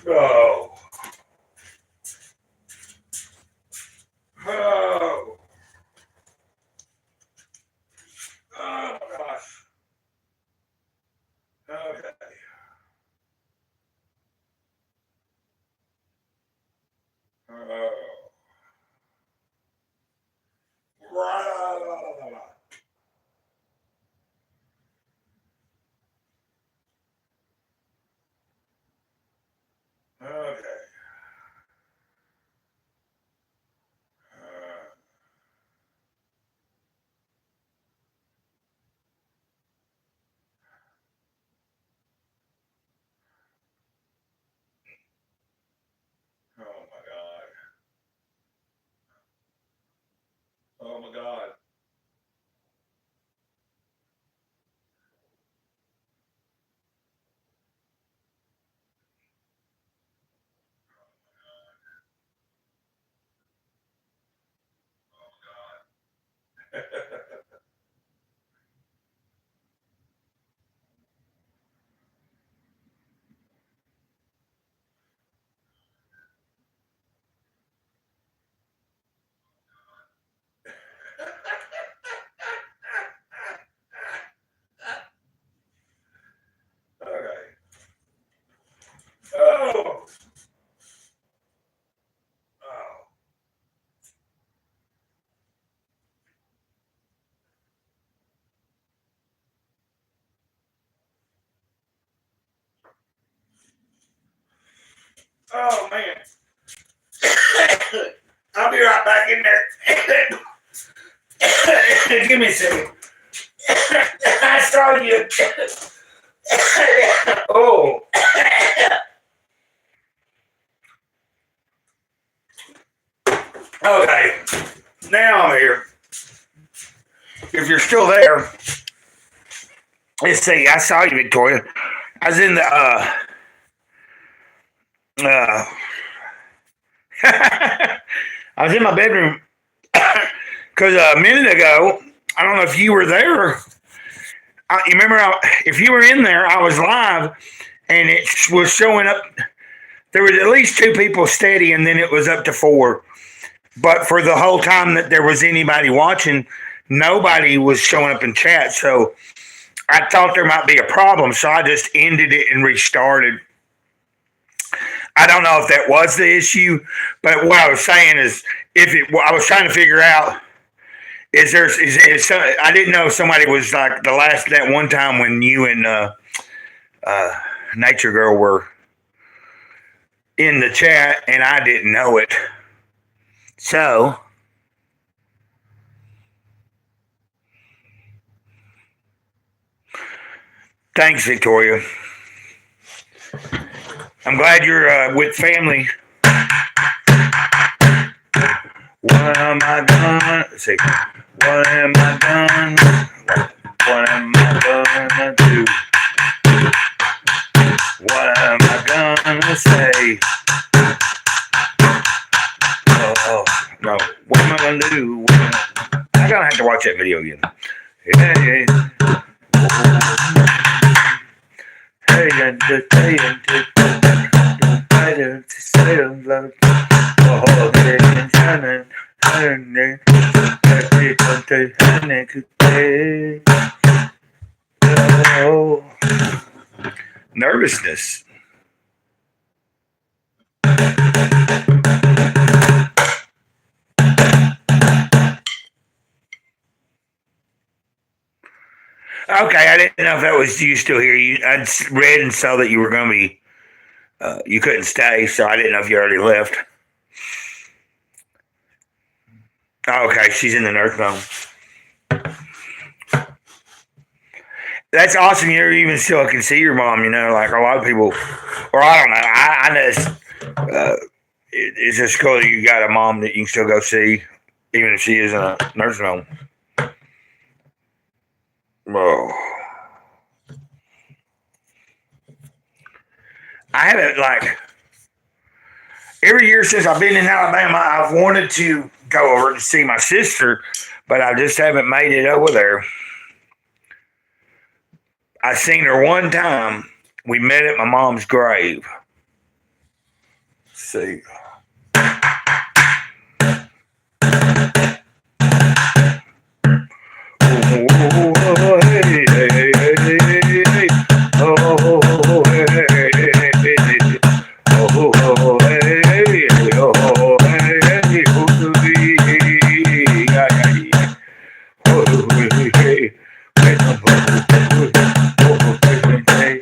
Oh. Oh. Oh my gosh. Okay. Oh. Okay. Oh my God. Oh my God. Okay. Oh. Oh. Oh man. I'll be right back in there. Give me a second. I saw you. Oh. Okay. Now I'm here. If you're still there, let's see. I saw you, Victoria. I was in the uh I was in my bedroom because a minute ago, I don't know if you were there. You remember if you were in there, I was live and it was showing up. There was at least two people steady, and then it was up to four. But for the whole time that there was anybody watching, nobody was showing up in chat. So I thought there might be a problem. So I just ended it and restarted. I don't know if that was the issue, but what I was saying is, I was trying to figure out, I didn't know if somebody was like that one time when you and Nature Girl were in the chat and I didn't know it. So, thanks, Victoria. I'm glad you're with family. What am I gonna say? What am I gonna? What am I gonna do? What am I gonna say? Oh no! What am I gonna do? I'm gonna have to watch that video again. Hey, oh, nervousness. Okay, I didn't know if that was you still here. I read and saw that you were going to be, you couldn't stay, so I didn't know if you already left. Oh, okay, she's in the nurse home. That's awesome. You even still can see your mom. Like a lot of people, or I don't know. I just, it's just cool that you got a mom that you can still go see, even if she is in a nursing home. Oh. I haven't, every year since I've been in Alabama, I've wanted to go over to see my sister, but I just haven't made it over there. I seen her one time. We met at my mom's grave. See. Oh, hey, hey, hey, hey, hey, hey. Oh, hey, hey, hey, hey, hey. Oh, hey, hey, hey, oh, hey, hey, oh, hey, yeah, yeah, yeah. Oh, hey, hey, hey, oh, hey, hey,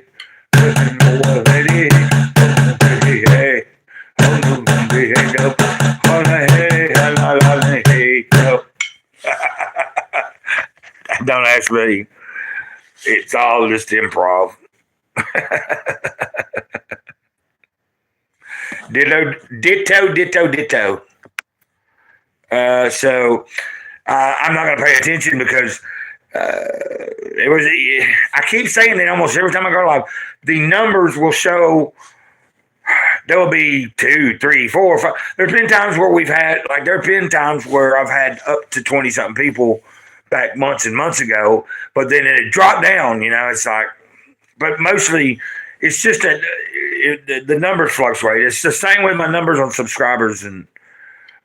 oh, hey, hey, hey, hey. Oh, hey, hey, no. Oh, hey, la, la, la, hey, no. Don't ask me. It's all just improv. Ditto, ditto, ditto, ditto. So I'm not going to pay attention because it was. I keep saying it almost every time I go live. The numbers will show. There will be 2, 3, 4, 5. There's been times where we've had like there have been times where I've had up to 20 something people back months and months ago, but then it dropped down. It's like, but mostly it's just that the numbers fluctuate. It's the same with my numbers on subscribers, and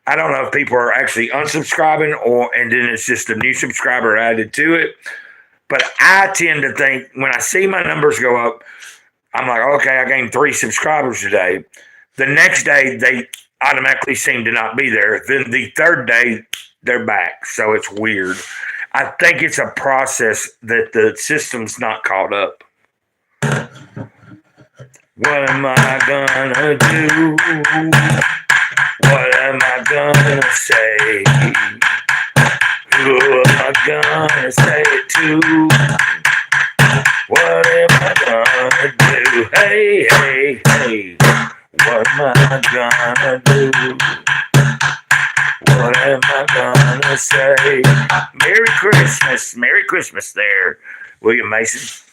I don't know if people are actually unsubscribing and then it's just a new subscriber added to it. But I tend to think when I see my numbers go up, I'm like, okay, I gained 3 subscribers today. The next day, they automatically seem to not be there. Then the third day, they're back. So it's weird. I think it's a process that the system's not caught up. What am I gonna do? What am I gonna say? Who am I gonna say it to? What am I gonna do? Hey, hey, hey. What am I gonna do? What am I gonna say? Merry Christmas. Merry Christmas there, William Mason.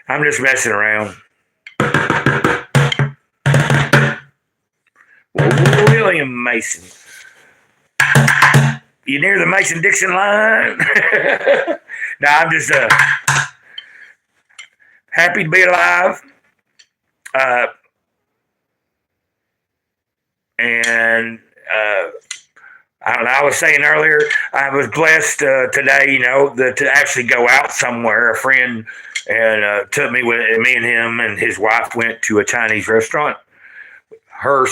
I'm just messing around. William Mason. You near the Mason-Dixon line? No, I'm just happy to be alive. And I don't know. I was saying earlier, I was blessed today, to actually go out somewhere. A friend and took me with me and him and his wife went to a Chinese restaurant. Her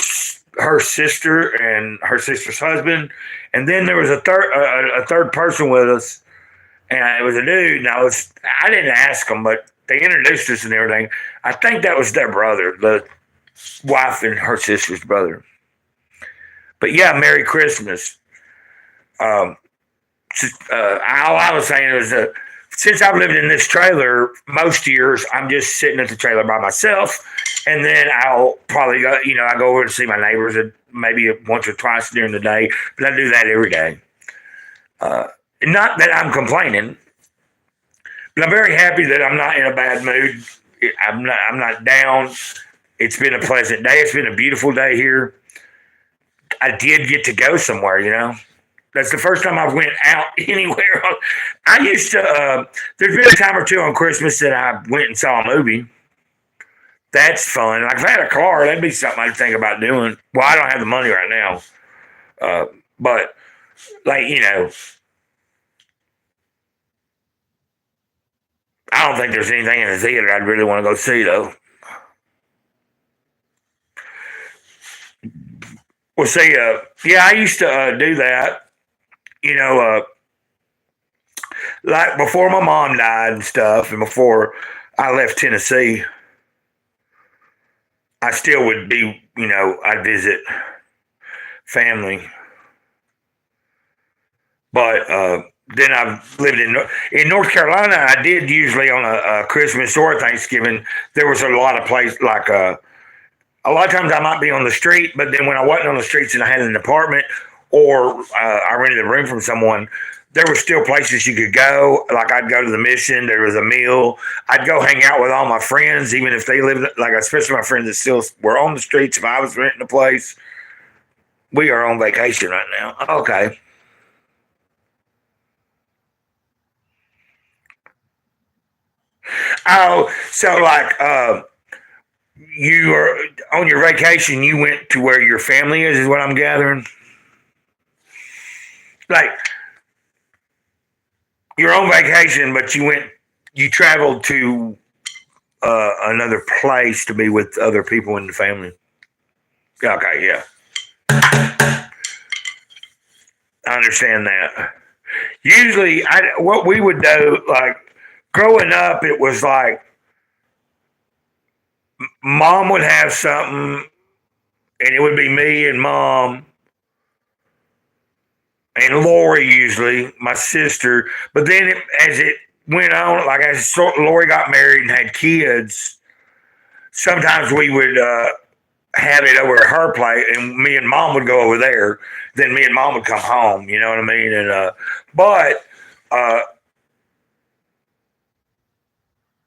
sister and her sister's husband, and then there was a third person with us, and it was a dude. And I didn't ask them, but they introduced us and everything. I think that was their brother, the wife and her sister's brother. But yeah, Merry Christmas. All I was saying was that since I've lived in this trailer most years, I'm just sitting at the trailer by myself, and then I'll probably go. I go over and see my neighbors maybe once or twice during the day, but I do that every day. Not that I'm complaining, but I'm very happy that I'm not in a bad mood. I'm not down. It's been a pleasant day. It's been a beautiful day here. I did get to go somewhere. That's the first time I've went out anywhere. I used to. There's been a time or two on Christmas that I went and saw a movie. That's fun. Like if I had a car, that'd be something I'd think about doing. Well, I don't have the money right now, but like I don't think there's anything in the theater I'd really want to go see though. Well, see, yeah, I used to do that. You know, like before my mom died and stuff, and before I left Tennessee, I still would be, I'd visit family. But then I've lived in North Carolina. I did usually on a Christmas or Thanksgiving. There was a lot of places like a lot of times I might be on the street, but then when I wasn't on the streets and I had an apartment or I rented a room from someone, there were still places you could go. Like I'd go to the Mission. There was a meal. I'd go hang out with all my friends, even if they lived, like especially my friends that still were on the streets. If I was renting a place, we are on vacation right now. Okay. Oh, so like You are on your vacation. You went to where your family is what I'm gathering. Like you're on vacation, but you traveled to another place to be with other people in the family. Okay, yeah, I understand that. Usually, what we would do, like growing up, it was like mom would have something, and it would be me and mom and Lori usually, my sister. But then as it went on, like as Lori got married and had kids, sometimes we would have it over at her place, and me and mom would go over there. Then me and mom would come home. You know what I mean? And but uh,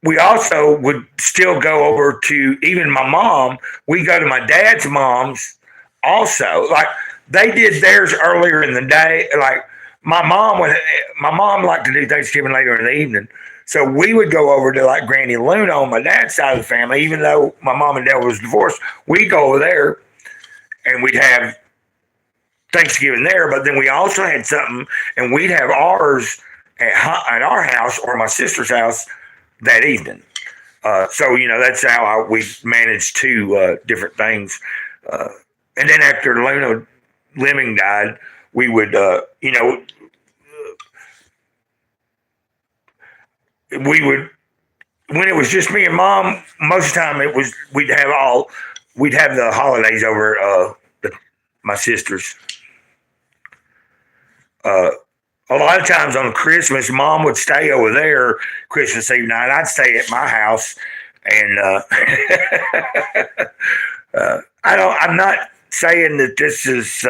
we also would still go over to even my mom. We go to my dad's mom's also. Like they did theirs earlier in the day. Like my mom liked to do Thanksgiving later in the evening. So we would go over to like Granny Luna on my dad's side of the family, even though my mom and dad was divorced. We'd go over there and we'd have Thanksgiving there. But then we also had something, and we'd have ours at our house or my sister's house that evening. So that's how we managed two different things. And then after Luna Lemming died, we would we would when it was just me and mom. Most of the time we'd have the holidays over my sisters. Uh, a lot of times on Christmas, mom would stay over there Christmas Eve night. I'd stay at my house, and I'm not saying that this is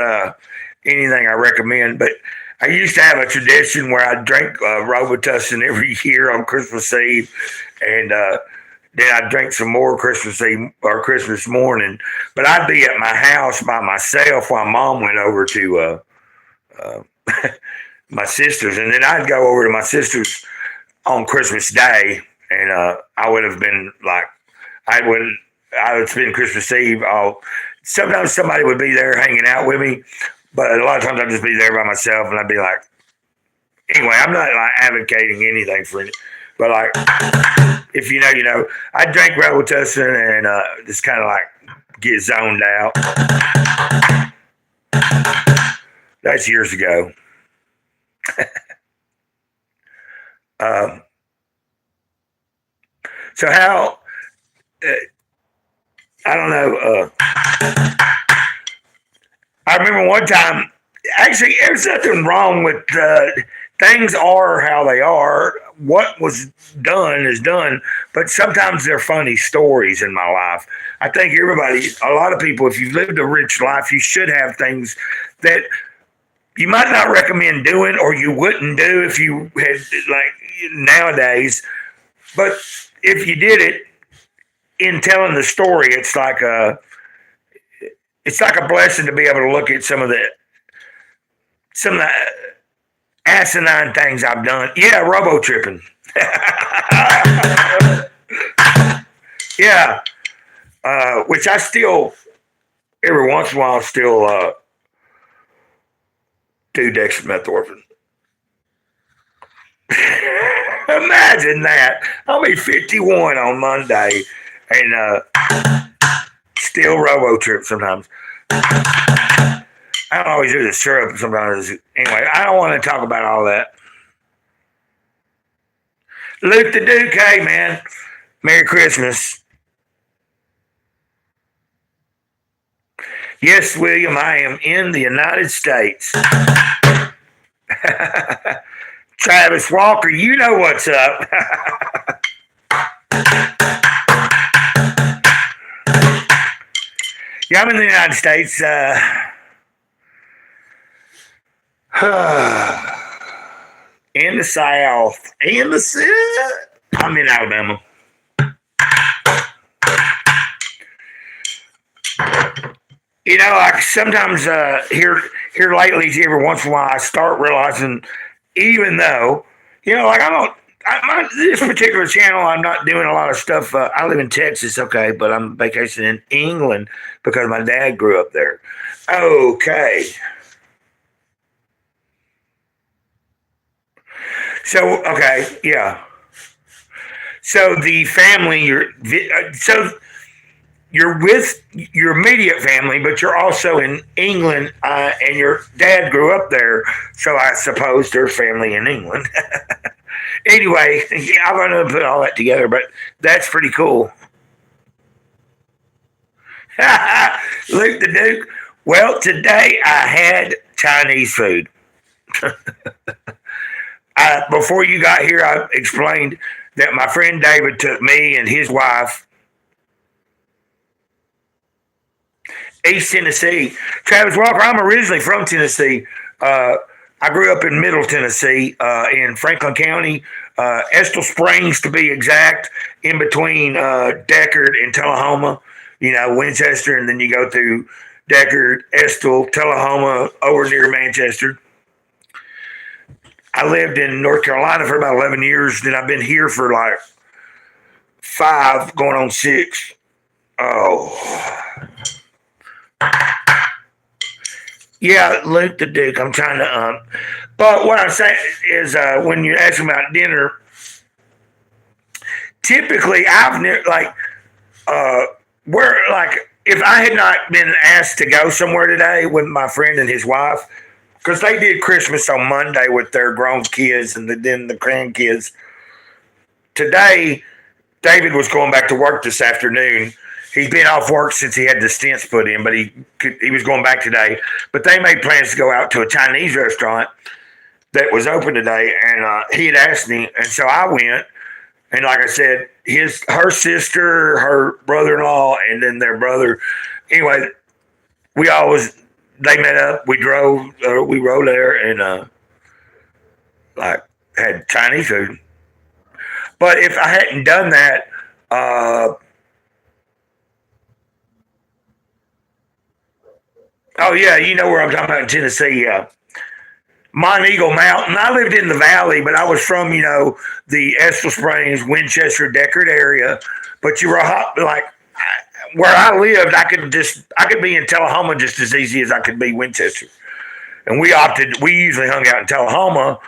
anything I recommend, but I used to have a tradition where I drank Robitussin every year on Christmas Eve, and then I'd drink some more Christmas Eve or Christmas morning. But I'd be at my house by myself while mom went over to my sister's, and then I'd go over to my sister's on Christmas Day, and I would have been like, I would spend Christmas Eve. Sometimes somebody would be there hanging out with me, but a lot of times I'd just be there by myself, and I'd be like, anyway, I'm not like advocating anything for it, but like, if you know, I drank Robitussin and just kind of like get zoned out. That's years ago. So how? I don't know. I remember one time. Actually, there's nothing wrong with things are how they are. What was done is done, but sometimes they're funny stories in my life. I think a lot of people, if you've lived a rich life, you should have things that you might not recommend doing or you wouldn't do if you had like nowadays. But if you did it in telling the story, it's like a blessing to be able to look at some of the asinine things I've done. Yeah, robo tripping. Yeah, which I still every once in a while still do dextromethorphan. Imagine that. I'll be 51 on Monday and still robo trip sometimes. I don't always do the syrup sometimes. Anyway, I don't want to talk about all that. Luke the Duke, hey man, Merry Christmas. Yes, William, I am in the United States. Travis Walker, you know what's up. Yeah, I'm in the United States. In the South. I'm in Alabama. Like sometimes here lately, every once in a while, I start realizing, even though, like I This particular channel, I'm not doing a lot of stuff. I live in Texas, okay, but I'm vacationing in England because my dad grew up there. Okay. So, okay, yeah. So the family, so you're with your immediate family, but you're also in England, and your dad grew up there. So I suppose there's family in England. Anyway, yeah, I'm going to put all that together, but that's pretty cool. Luke the Duke. Well, today I had Chinese food. Before you got here, I explained that my friend David took me and his wife East Tennessee. Travis Walker, I'm originally from Tennessee. I grew up in Middle Tennessee, in Franklin County, Estill Springs to be exact, in between Deckard and Tullahoma. You know, Winchester, and then you go through Deckard, Estill, Tullahoma, over near Manchester. I lived in North Carolina for about 11 years. Then I've been here for like 5, going on 6. Oh. Yeah, Luke the Duke. I'm trying to. But what I'm saying is, when you ask about dinner, typically I've never where if I had not been asked to go somewhere today with my friend and his wife, because they did Christmas on Monday with their grown kids and then the grandkids. Today, David was going back to work this afternoon. He's been off work since he had the stents put in, but he was going back today. But they made plans to go out to a Chinese restaurant that was open today, and he had asked me, and so I went. And like I said, her sister, her brother-in-law, and then their brother. Anyway, they met up. We rode there, and had Chinese food. But if I hadn't done that, oh yeah, you know where I'm talking about in Tennessee. Mont Eagle Mountain. I lived in the valley, but I was from, the Estill Springs, Winchester, Deckard area. But you were like where I lived, I could be in Tullahoma just as easy as I could be Winchester. And we usually hung out in Tullahoma,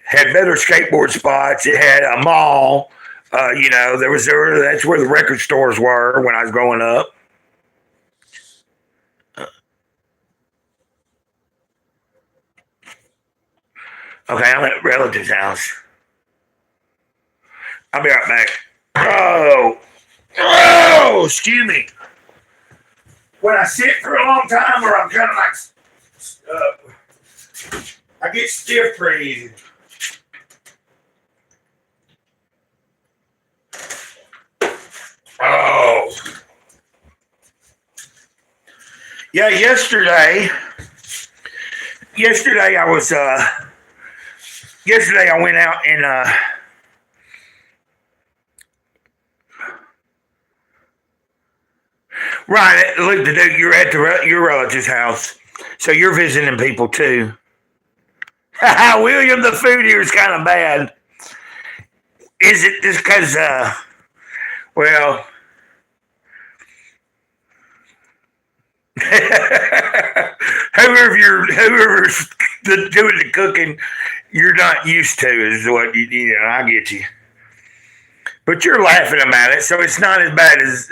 had better skateboard spots. It had a mall. That's where the record stores were when I was growing up. Okay, I'm at a relative's house. I'll be right back. Excuse me. When I sit for a long time, or I'm kind of I get stiff pretty easy. Oh. Yeah, yesterday I went out and right, Luke the Duke, you're at your relative's house, so you're visiting people too. William, the food here is kind of bad. Is it just because? Well, whoever's doing the cooking, you're not used to is what I get you. But you're laughing about it, so it's not as bad as.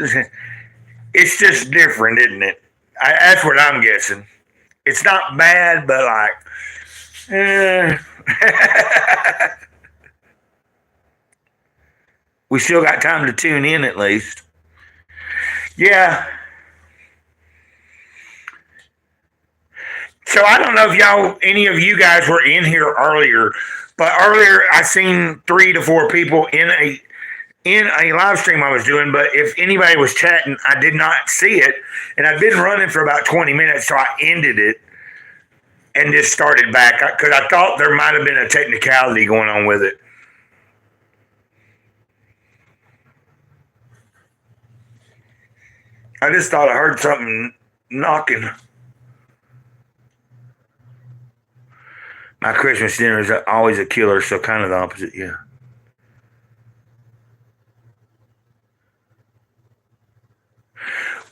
It's just different, isn't it? That's what I'm guessing. It's not bad, but we still got time to tune in at least. Yeah. So I don't know if any of you guys were in here earlier, but earlier I seen 3 to 4 people in a live stream I was doing. But if anybody was chatting, I did not see it, and I've been running for about 20 minutes, so I ended it and just started back because I thought there might have been a technicality going on with it. I just thought I heard something knocking. My Christmas dinner is always a killer, so kind of the opposite, yeah.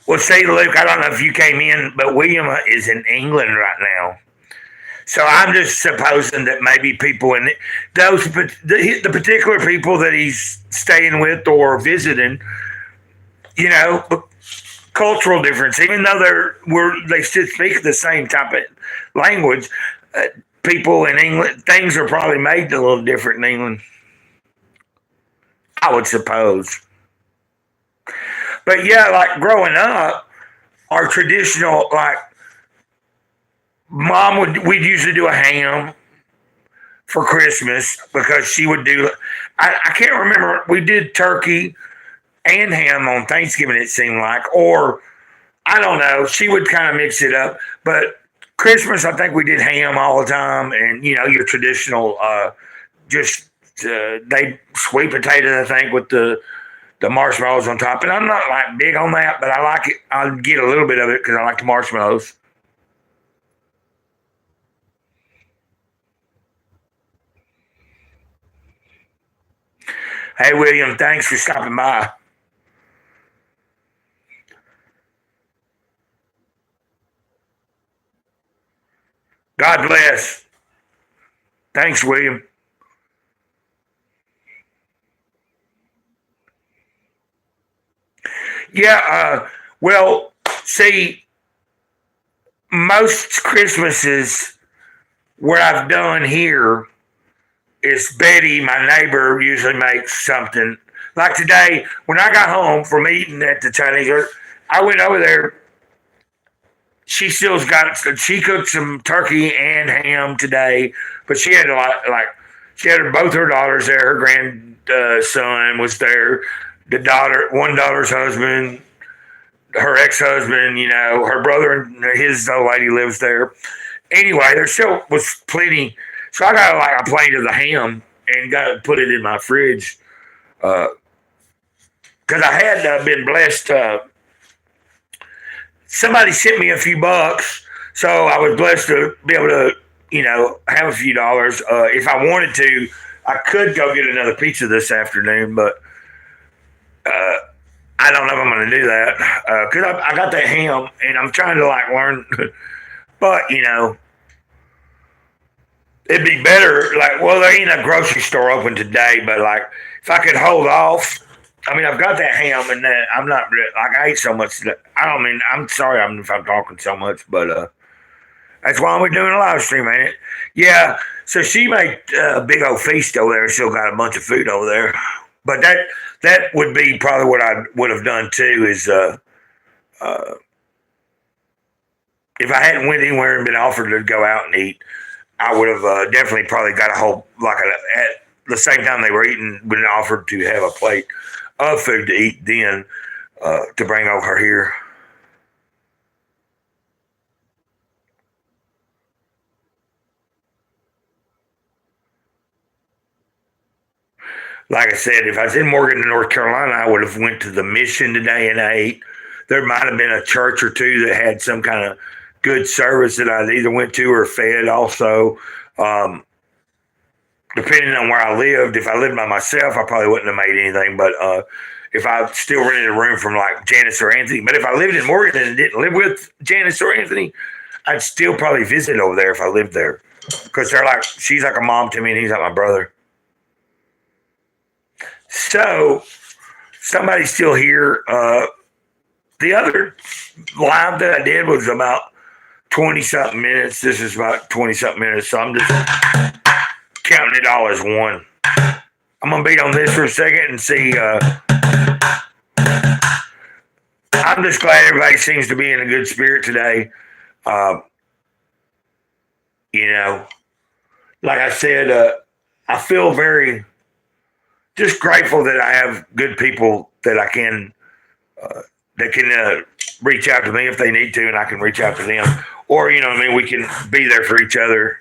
Well, say, Luke, I don't know if you came in, but William is in England right now. So I'm just supposing that maybe people in those the particular people that he's staying with or visiting, you know, cultural difference. Even though they still speak the same type of language, people in England, things are probably made a little different in England. I would suppose. But yeah, like growing up, our traditional like mom we'd usually do a ham for Christmas because she would do. I can't remember. We did turkey and ham on Thanksgiving. It seemed like, or I don't know. She would kind of mix it up. But Christmas, I think we did ham all the time, and you know your traditional, just they sweet potatoes. I think with the marshmallows on top. And I'm not like big on that, but I like it. I'll get a little bit of it because I like the marshmallows. Hey, William, thanks for stopping by. God bless. Thanks, William. Yeah, well, see, most Christmases where I've done here is Betty, my neighbor, usually makes something. Like today, when I got home from eating at the Chinese, I went over there. She cooked some turkey and ham today, but she had she had both her daughters there. Her grandson was there. One daughter's husband, her ex-husband, you know, her brother and his old lady lives there. Anyway, there still was plenty. So I got like a plate of the ham and got to put it in my fridge because I had been blessed. Somebody sent me a few bucks, so I was blessed to be able to, you know, have a few dollars. If I wanted to, I could go get another pizza this afternoon, but I don't know if I'm going to do that because I got that ham and I'm trying to like learn. But you know, it'd be better. Like, well, there ain't a grocery store open today, but like if I could hold off. I mean, I've got that ham and that I'm not like I ate so much. That, I don't mean I'm sorry if I'm talking so much, but that's why we're doing a live stream, ain't it? Yeah. So she made a big old feast over there. Still got a bunch of food over there, but that would be probably what I would have done too. Is uh, if I hadn't went anywhere and been offered to go out and eat, I would have definitely probably got a whole at the same time they were eating, been offered to have a plate of food to eat then to bring over here. Like I said, if I was in Morgan, North Carolina, I would have went to the mission today and ate. There might have been a church or two that had some kind of good service that I either went to or fed also. Um, Depending on where I lived, if I lived by myself, I probably wouldn't have made anything. But if I still rented a room from like Janice or Anthony, but if I lived in Morgan and didn't live with Janice or Anthony, I'd still probably visit over there if I lived there because she's like a mom to me and he's like my brother. So somebody's still here. The other live that I did was about 20 something minutes. This is about 20 something minutes. So I'm just counting it all as one. I'm going to beat on this for a second and see. I'm just glad everybody seems to be in a good spirit today. Uh, you know, like I said, I feel very just grateful that I have good people that I can reach out to me if they need to, and I can reach out to them. Or you know, what I mean, we can be there for each other.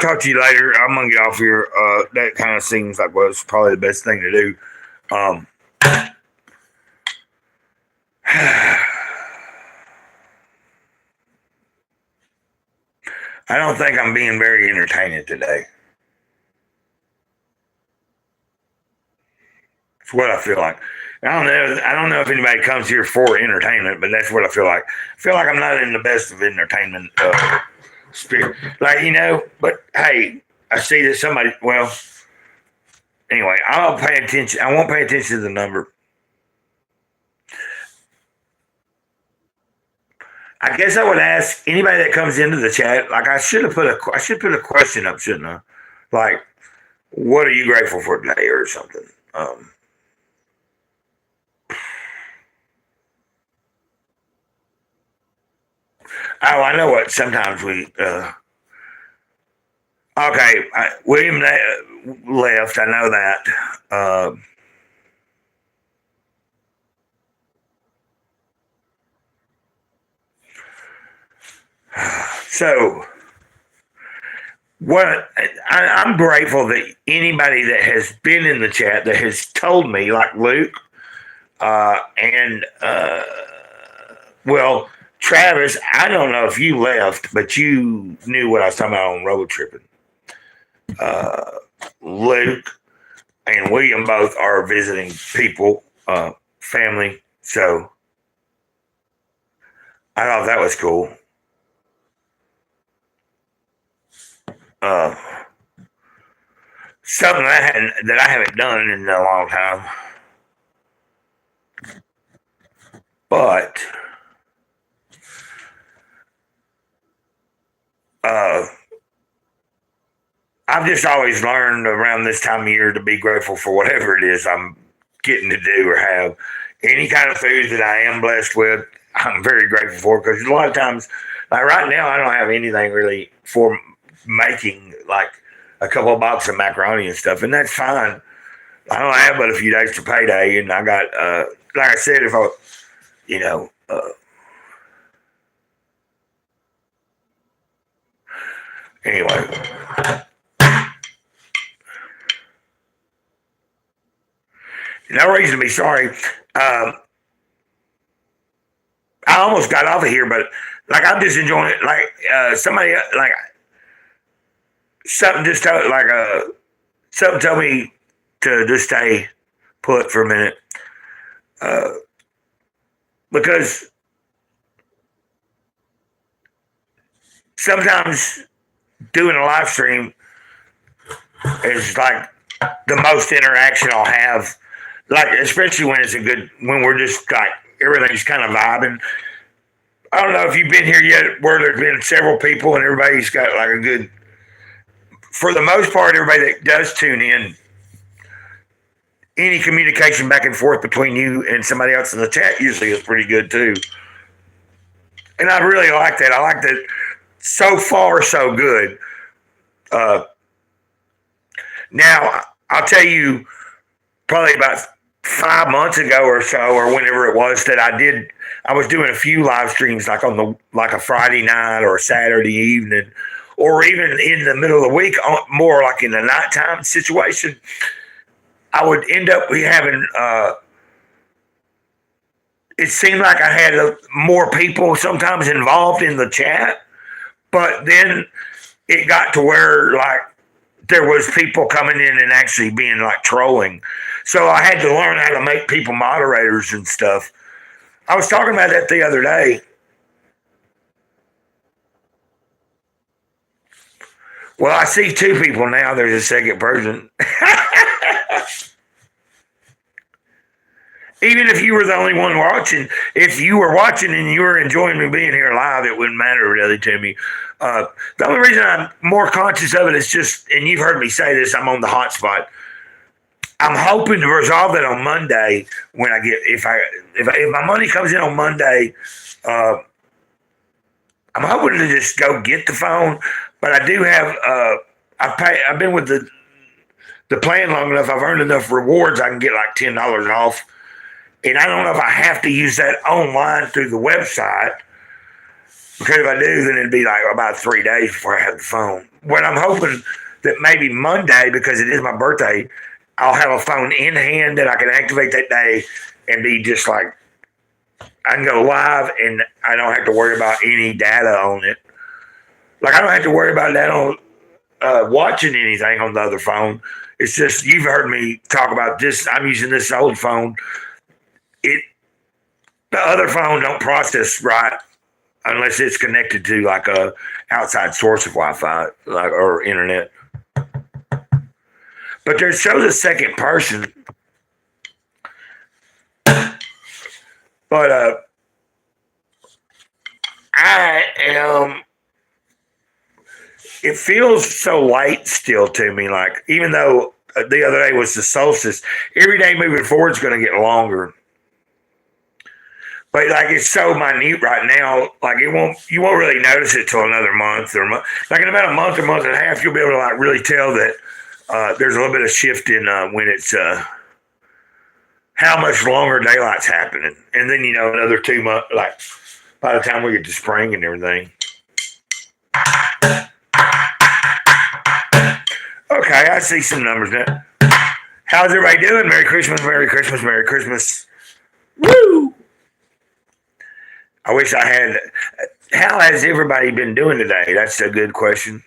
talk to you later. I'm gonna get off here. That kind of seems like was probably the best thing to do. I don't think I'm being very entertaining today. It's what I feel like. I don't know if anybody comes here for entertainment, but that's what I feel like. I feel like I'm not in the best of entertainment spirit. But hey, I see that somebody, well, anyway, I'll pay attention. I won't pay attention to the number. I guess I would ask anybody that comes into the chat, like I should put a question up, shouldn't I? Like, what are you grateful for today or something? Oh, I know what. Sometimes we. Okay, William left. I know that. So, I'm grateful that anybody that has been in the chat that has told me, like Luke, and well, Travis, I don't know if you left, but you knew what I was talking about on road tripping. Luke and William both are visiting people, family. So I thought that was cool. Something that I haven't done in a long time. But I've just always learned around this time of year to be grateful for whatever it is I'm getting to do or have. Any kind of food that I am blessed with, I'm very grateful for, because a lot of times, like right now, I don't have anything really for making, like a couple of boxes of macaroni and stuff, and that's fine. I don't have but a few days to payday, and I got, like I said, if I, anyway. No reason to be sorry. I almost got off of here, but like I'm just enjoying it. Like somebody, like something just told, like something told me to just stay put for a minute, because sometimes doing a live stream is like the most interaction I'll have. Like, especially when when we're just like, everything's kind of vibing. I don't know if you've been here yet where there's been several people and everybody's got like a good, for the most part, everybody that does tune in, any communication back and forth between you and somebody else in the chat usually is pretty good too. And I really like that. I like that. So far, so good. Now, I'll tell you, probably about 5 months ago or so, or whenever it was that I was doing a few live streams like like a Friday night or a Saturday evening, or even in the middle of the week, more like in the nighttime situation. I would end up having, it seemed like I had more people sometimes involved in the chat, but then it got to where like there was people coming in and actually being like trolling. So I had to learn how to make people moderators and stuff. I was talking about that the other day. Well, I see two people now. There's a second person. Even if you were the only one watching, if you were watching and you were enjoying me being here live, it wouldn't matter really to me. The only reason I'm more conscious of it is just, and you've heard me say this, I'm on the hot spot. I'm hoping to resolve it on Monday when I get, if my money comes in on Monday, I'm hoping to just go get the phone. But I do have, I've been with the plan long enough. I've earned enough rewards. I can get like $10 off. And I don't know if I have to use that online through the website, because if I do, then it'd be like about 3 days before I have the phone. what I'm hoping that maybe Monday, because it is my birthday, I'll have a phone in hand that I can activate that day and be just like, I can go live and I don't have to worry about any data on it. Like I don't have to worry about that on watching anything on the other phone. It's just you've heard me talk about this. I'm using this old phone. The other phone don't process right unless it's connected to like a outside source of Wi-Fi, like or internet. But there shows a second person. But I am. It feels so light still to me. Like even though the other day was the solstice, every day moving forward is going to get longer. But like it's so minute right now, like you won't really notice it till another month or like in about a month or month and a half, you'll be able to like really tell that there's a little bit of shift in when it's how much longer daylight's happening, and then another 2 months, like by the time we get to spring and everything. Okay, I see some numbers now. How's everybody doing? Merry Christmas, Merry Christmas, Merry Christmas. Woo! I wish I had. How has everybody been doing today? That's a good question.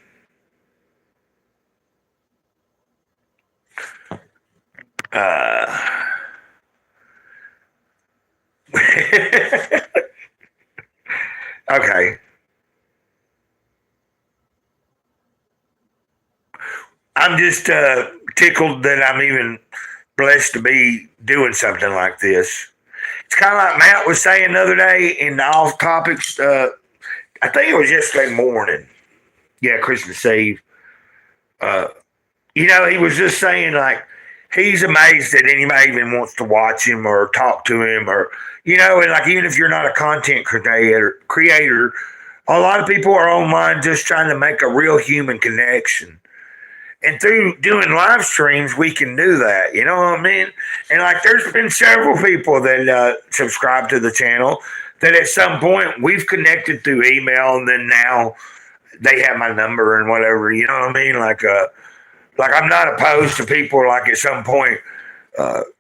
Okay. I'm just tickled that I'm even blessed to be doing something like this. It's kind of like Matt was saying the other day in the off topics. I think it was yesterday morning. Yeah, Christmas Eve. He was just saying like he's amazed that anybody even wants to watch him or talk to him or and like even if you're not a content creator, a lot of people are online just trying to make a real human connection. And through doing live streams, we can do that. You know what I mean? And like, there's been several people that subscribe to the channel that at some point we've connected through email, and then now they have my number and whatever. You know what I mean? Like I'm not opposed to people like at some point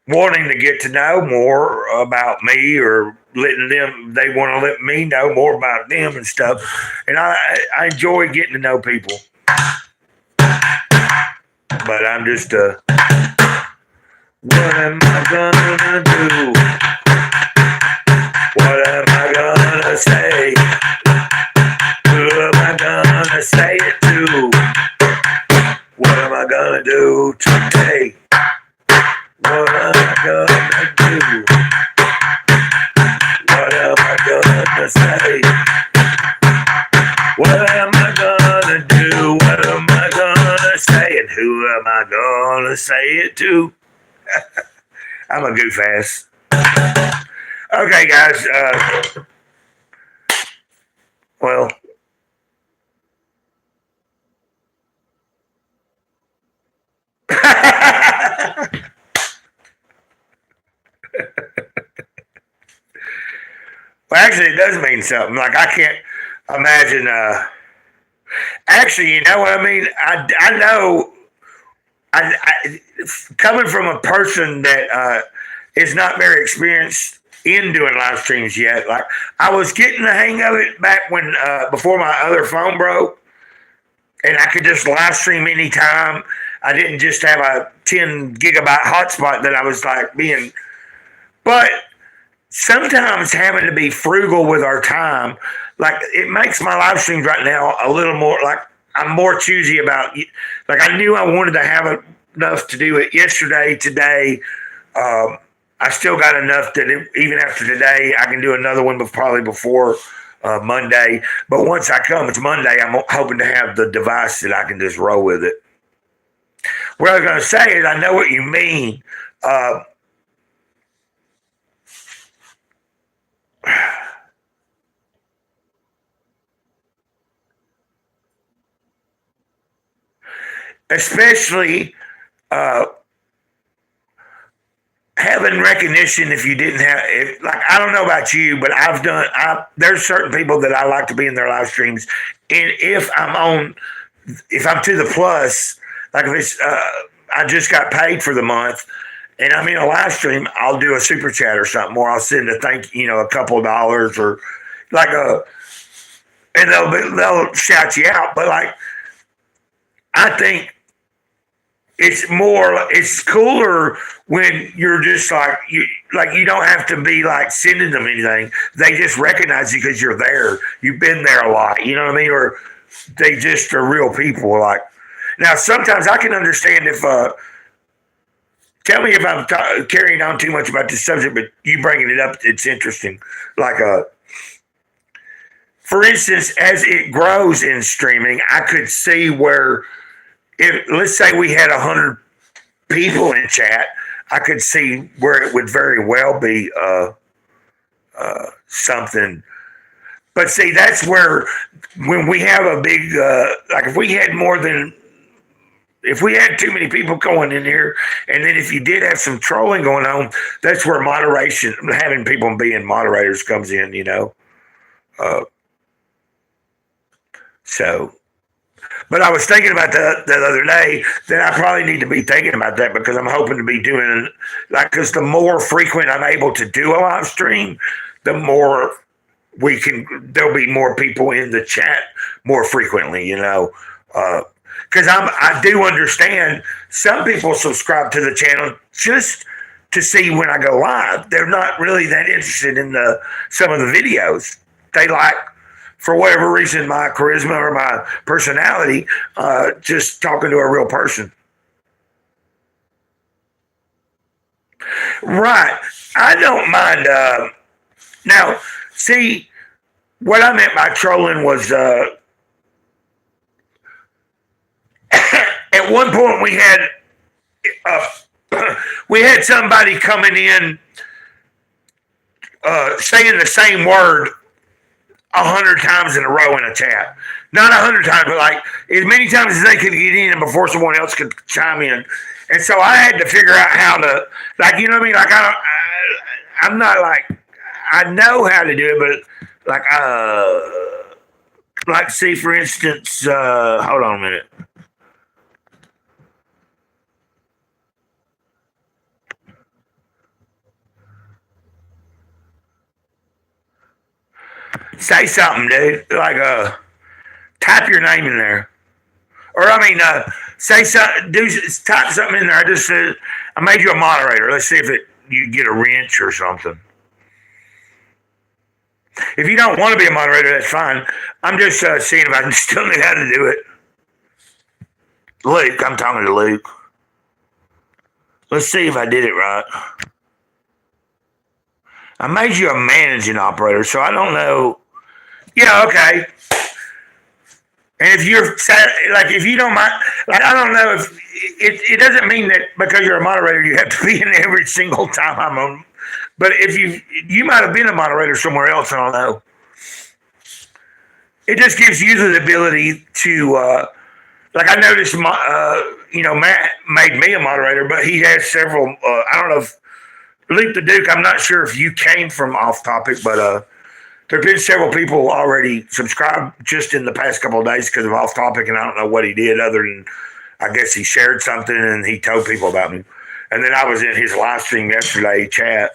wanting to get to know more about me or they want to let me know more about them and stuff. And I enjoy getting to know people. But I'm just, what am I gonna do? What am I gonna say? Who am I gonna say it to? What am I gonna do today? What am I gonna do? What am I gonna say? What am I gonna do? What am I gonna say? And who am I gonna say it to? I'm a goof ass. Okay, guys. Well. Well, actually, it does mean something. Like, I can't imagine. Actually, you know what I mean? I know. Coming from a person that is not very experienced in doing live streams yet, like I was getting the hang of it back when before my other phone broke, and I could just live stream anytime. I didn't just have a 10 gigabyte hotspot that I was like being, but sometimes having to be frugal with our time, like it makes my live streams right now a little more like I'm more choosy about. Like I knew I wanted to have enough to do it yesterday, today. I still got enough that even after today, I can do another one, but probably before Monday. But once it's Monday, I'm hoping to have the device that I can just roll with it. What I was going to say is, I know what you mean. Especially having recognition if you didn't have it. Like, I don't know about you, but there's certain people that I like to be in their live streams. And if I'm on if I'm to the plus, like if it's I just got paid for the month and I'm in a live stream, I'll do a super chat or something, or I'll send a couple of dollars or like and they'll shout you out. But like, I think it's cooler when you're just like you don't have to be like sending them anything. They just recognize you because you're there. You've been there a lot. You know what I mean? Or they just are real people. Like now, sometimes I can understand if. Tell me if I'm carrying on too much about this subject, but you bringing it up, it's interesting. Like for instance, as it grows in streaming, I could see where let's say we had 100 people in chat, I could see where it would very well be something. But see, that's where when we have a big like if we had too many people going in here, and then if you did have some trolling going on, that's where moderation, having people being moderators comes in, So. But I was thinking about that other day that I probably need to be thinking about that because I'm hoping to be doing because the more frequent I'm able to do a live stream, the more there'll be more people in the chat more frequently, because I do understand some people subscribe to the channel just to see when I go live. They're not really that interested in some of the videos. They like, for whatever reason, my charisma or my personality, just talking to a real person. Right. I don't mind. Now, see, what I meant by trolling was at one point we had somebody coming in saying the same word 100 times in a row in a chat. Not 100 times, but like as many times as they could get in before someone else could chime in. And so I had to figure out how to, like, you know what I mean? Like, I'm not like, I know how to do it, but like, see, for instance, hold on a minute. Say something, dude. Like, type your name in there. Or, I mean, say something, type something in there. I just said, I made you a moderator. Let's see if you get a wrench or something. If you don't want to be a moderator, that's fine. I'm just seeing if I can still know how to do it. Luke, I'm talking to Luke. Let's see if I did it right. I made you a managing operator, so I don't know. Yeah, okay. And if you're like, if you don't mind, like, I don't know if it doesn't mean that because you're a moderator you have to be in every single time I'm on. But if you might have been a moderator somewhere else, I don't know. It just gives you the ability to, like, I noticed, Matt made me a moderator, but he has several. I don't know if Luke the Duke. I'm not sure if you came from Off Topic, but there've been several people already subscribed just in the past couple of days because of Off Topic, and I don't know what he did other than I guess he shared something and he told people about me. And then I was in his live stream yesterday, chat.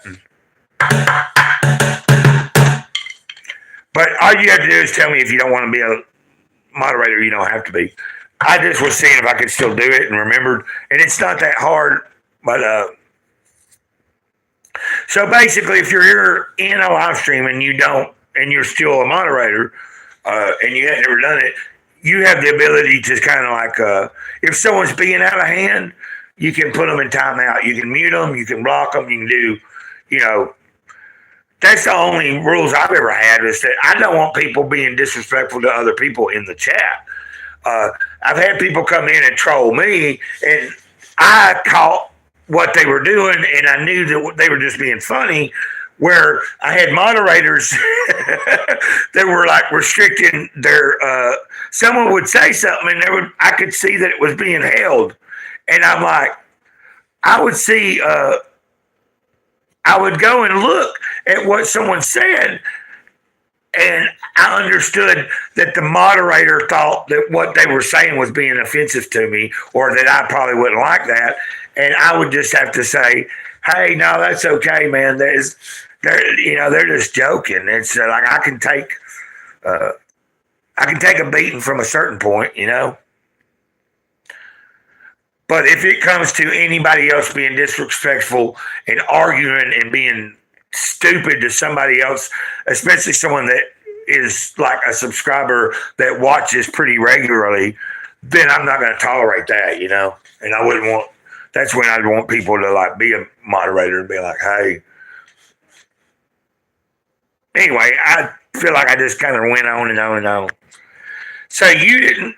But all you have to do is tell me if you don't want to be a moderator. You don't have to be. I just was seeing if I could still do it and remembered, and it's not that hard. But so basically, if you're here in a live stream and you're still a moderator, and you have never done it, you have the ability to kind of like, if someone's being out of hand, you can put them in timeout. You can mute them. You can block them. You can do, that's the only rules I've ever had is that I don't want people being disrespectful to other people in the chat. I've had people come in and troll me, and I caught what they were doing, and I knew that they were just being funny, where I had moderators that were like restricting their, someone would say something, and I could see that it was being held. And I'm like, I would see, I would go and look at what someone said, and I understood that the moderator thought that what they were saying was being offensive to me, or that I probably wouldn't like that, and I would just have to say, "Hey, no, that's okay, man. They're just joking. It's like I can take a beating from a certain point, you know." But if it comes to anybody else being disrespectful and arguing and being stupid to somebody else, especially someone that is like a subscriber that watches pretty regularly, then I'm not going to tolerate that, you know. And I wouldn't want. That's when I'd want people to like be a moderator and be like, "Hey." Anyway, I feel like I just kind of went on and on and on. So you didn't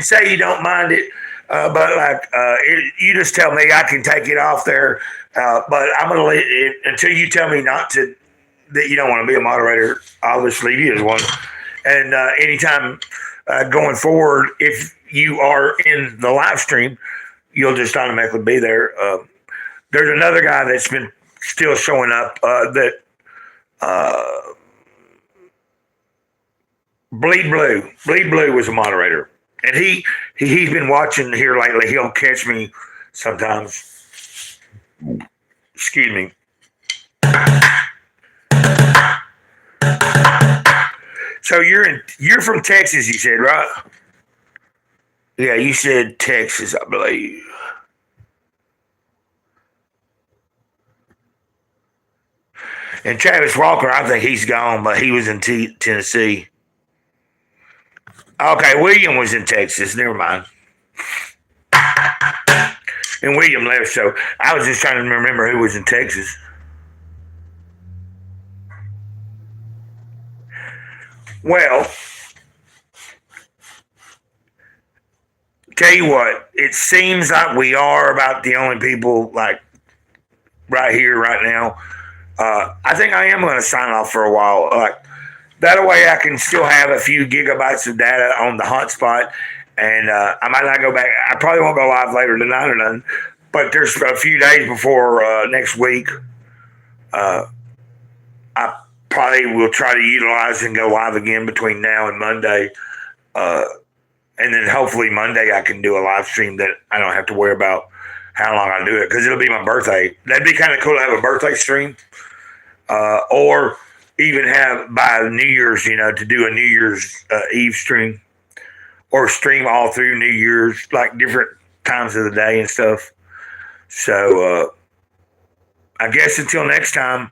say you don't mind it, but like you just tell me I can take it off there, but I'm gonna let it until you tell me not to, that you don't want to be a moderator. I'll just leave you as one. And anytime going forward, if you are in the live stream, you'll just automatically be there. There's another guy that's been still showing up that. Bleed Blue was a moderator, and he's been watching here lately. He'll catch me sometimes. Excuse me. So you're from Texas, you said, right? Yeah, you said Texas, I believe. And Travis Walker, I think he's gone, but he was in Tennessee. Okay, William was in Texas. Never mind. And William left, so I was just trying to remember who was in Texas. Well, tell you what, it seems like we are about the only people like right here, right now. I think I am going to sign off for a while. Like that way, I can still have a few gigabytes of data on the hotspot, and I might not go back. I probably won't go live later tonight or nothing. But there's a few days before next week. I probably will try to utilize and go live again between now and Monday. And then hopefully Monday I can do a live stream that I don't have to worry about how long I do it, because it'll be my birthday. That'd be kind of cool to have a birthday stream, or even have by New Year's, to do a New Year's Eve stream, or stream all through New Year's, like different times of the day and stuff. So I guess until next time,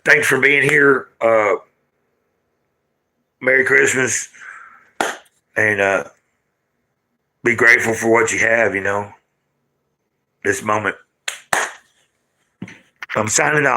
thanks for being here. Merry Christmas, and be grateful for what you have, this moment. I'm signing off.